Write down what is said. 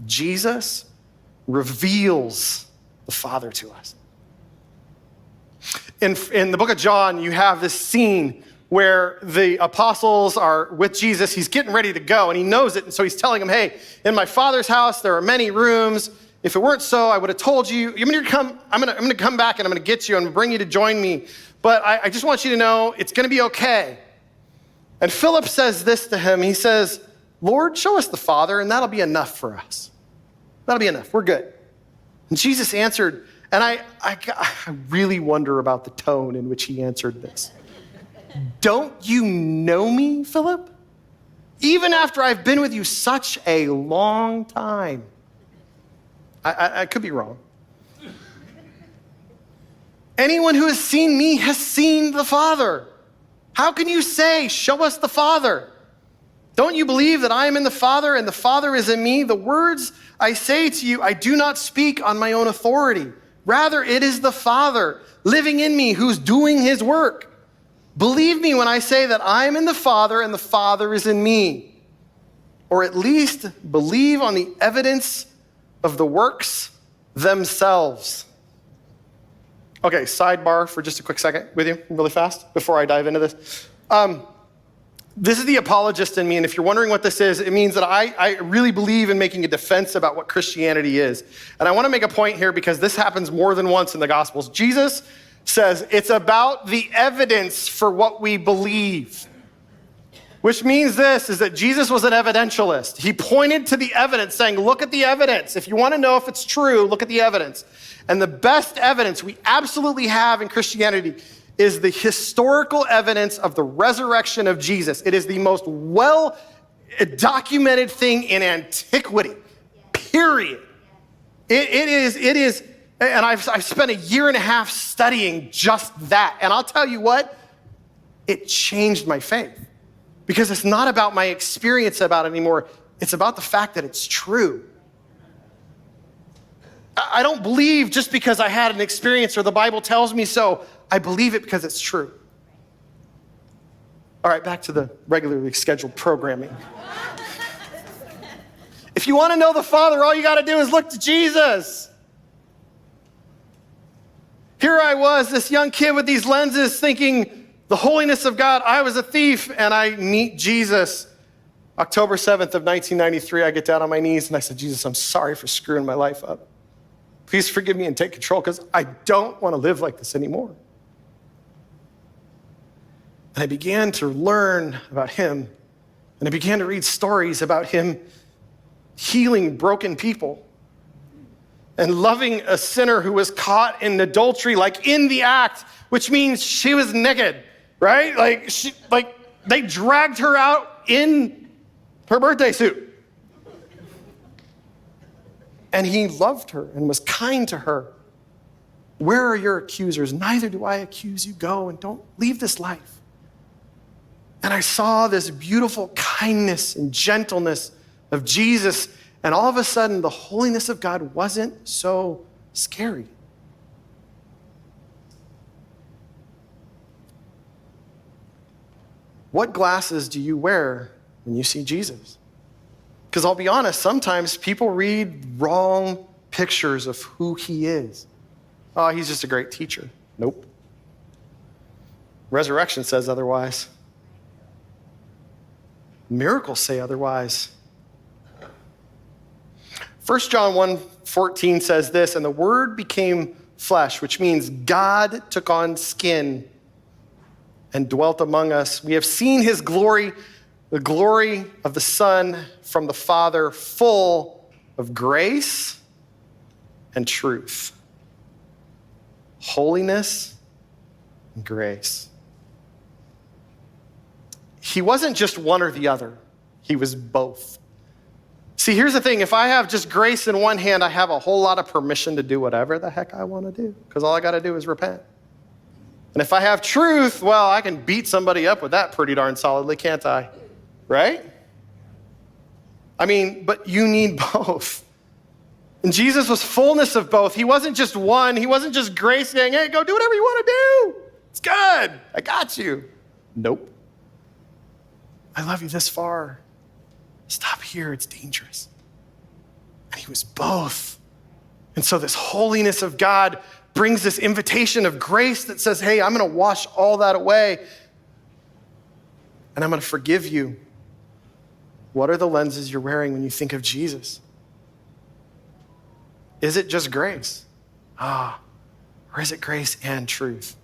Jesus reveals the Father to us. In the book of John, you have this scene where the apostles are with Jesus. He's getting ready to go, and he knows it. And so he's telling them, hey, in my Father's house, there are many rooms. If it weren't so, I would have told you. I'm going to come back, and I'm going to get you. I'm going to bring you to join me. But I just want you to know it's going to be okay. And Philip says this to him. He says, Lord, show us the Father, and that'll be enough for us. That'll be enough. We're good. And Jesus answered, and I really wonder about the tone in which he answered this. Don't you know me, Philip? Even after I've been with you such a long time. I could be wrong. Anyone who has seen me has seen the Father. How can you say, show us the Father? Don't you believe that I am in the Father and the Father is in me? The words I say to you, I do not speak on my own authority. Rather, it is the Father living in me who's doing his work. Believe me when I say that I am in the Father and the Father is in me. Or at least believe on the evidence of the works themselves. Okay, sidebar for just a quick second with you, really fast, before I dive into this. This is the apologist in me, and if you're wondering what this is, it means that I really believe in making a defense about what Christianity is. And I want to make a point here because this happens more than once in the Gospels. Jesus says it's about the evidence for what we believe, which means this, is that Jesus was an evidentialist. He pointed to the evidence saying, look at the evidence. If you want to know if it's true, look at the evidence. And the best evidence we absolutely have in Christianity is the historical evidence of the resurrection of Jesus. It is the most well-documented thing in antiquity, period. It is, and I've spent a year and a half studying just that. And I'll tell you what, it changed my faith. Because it's not about my experience about it anymore. It's about the fact that it's true. I don't believe just because I had an experience or the Bible tells me so. I believe it because it's true. All right, back to the regularly scheduled programming. If you want to know the Father, all you got to do is look to Jesus. Here I was, this young kid with these lenses thinking the holiness of God. I was a thief, and I meet Jesus. October 7th of 1993, I get down on my knees and I said, Jesus, I'm sorry for screwing my life up. Please forgive me and take control because I don't want to live like this anymore. And I began to learn about him, and I began to read stories about him healing broken people and loving a sinner who was caught in adultery, like in the act, which means she was naked, right? Like they dragged her out in her birthday suit. And he loved her and was kind to her. Where are your accusers? Neither do I accuse you. Go and don't leave this life. And I saw this beautiful kindness and gentleness of Jesus, and all of a sudden, the holiness of God wasn't so scary. What glasses do you wear when you see Jesus? Because I'll be honest, sometimes people read wrong pictures of who he is. Oh, he's just a great teacher. Nope. Resurrection says otherwise. Miracles say otherwise. 1 John 1:14 says this, and the word became flesh, which means God took on skin and dwelt among us. We have seen his glory, the glory of the Son from the Father, full of grace and truth. Holiness and grace. He wasn't just one or the other. He was both. See, here's the thing. If I have just grace in one hand, I have a whole lot of permission to do whatever the heck I want to do, because all I got to do is repent. And if I have truth, well, I can beat somebody up with that pretty darn solidly, can't I? Right? I mean, but you need both. And Jesus was fullness of both. He wasn't just one. He wasn't just grace saying, hey, go do whatever you want to do. It's good. I got you. Nope. I love you this far. Stop here. It's dangerous. And he He was both. And so this holiness of God brings this invitation of grace that says, hey, I'm going to wash all that away and I'm going to forgive you. What are the lenses you're wearing when you think of Jesus? Is it just grace? Or is it grace and truth?